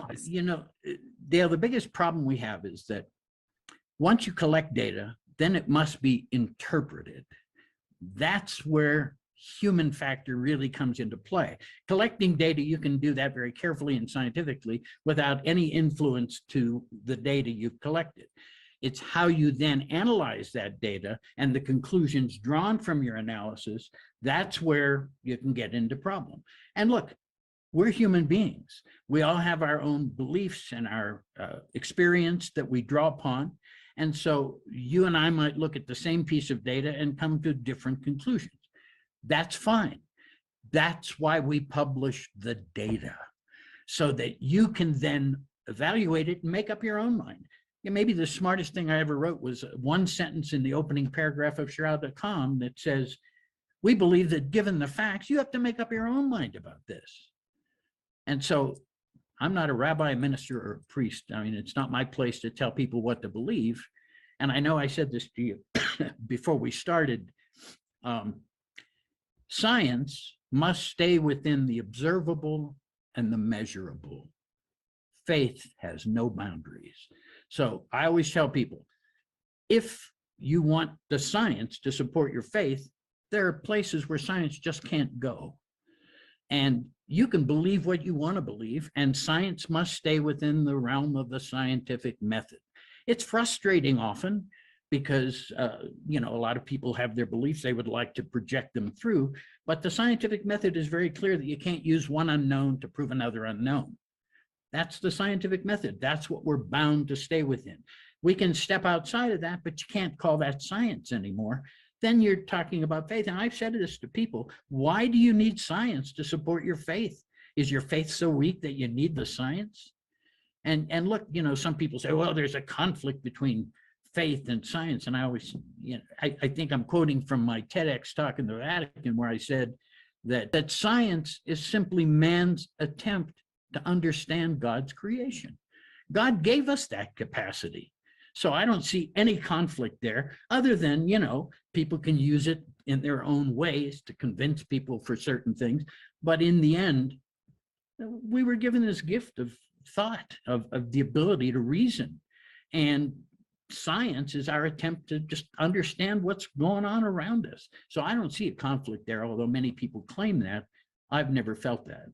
laws? Dale, the biggest problem we have is that once you collect data, then it must be interpreted. That's where human factor really comes into play. Collecting data, you can do that very carefully and scientifically without any influence to the data you've collected. It's how you then analyze that data and the conclusions drawn from your analysis. That's where you can get into problem. And look, we're human beings. We all have our own beliefs and our experience that we draw upon. And so you and I might look at the same piece of data and come to different conclusions. That's fine. That's why we publish the data, so that you can then evaluate it and make up your own mind. Maybe the smartest thing I ever wrote was one sentence in the opening paragraph of Schwortz that says, we believe that given the facts, you have to make up your own mind about this. And so I'm not a rabbi, a minister, or a priest. I mean, it's not my place to tell people what to believe. And I know I said this to you before we started. Science must stay within the observable and the measurable. Faith has no boundaries. So I always tell people, if you want the science to support your faith, there are places where science just can't go. And you can believe what you want to believe, and science must stay within the realm of the scientific method. It's frustrating often because, a lot of people have their beliefs, they would like to project them through, but the scientific method is very clear that you can't use one unknown to prove another unknown. That's the scientific method. That's what we're bound to stay within. We can step outside of that, but you can't call that science anymore. Then you're talking about faith. And I've said this to people, why do you need science to support your faith? Is your faith so weak that you need the science? And look, some people say, well, there's a conflict between faith and science. And I always, I think I'm quoting from my TEDx talk in the Vatican where I said that science is simply man's attempt to understand God's creation. God gave us that capacity. So I don't see any conflict there other than, people can use it in their own ways to convince people for certain things. But in the end, we were given this gift of thought, of the ability to reason. And science is our attempt to just understand what's going on around us. So I don't see a conflict there, although many people claim that. I've never felt that.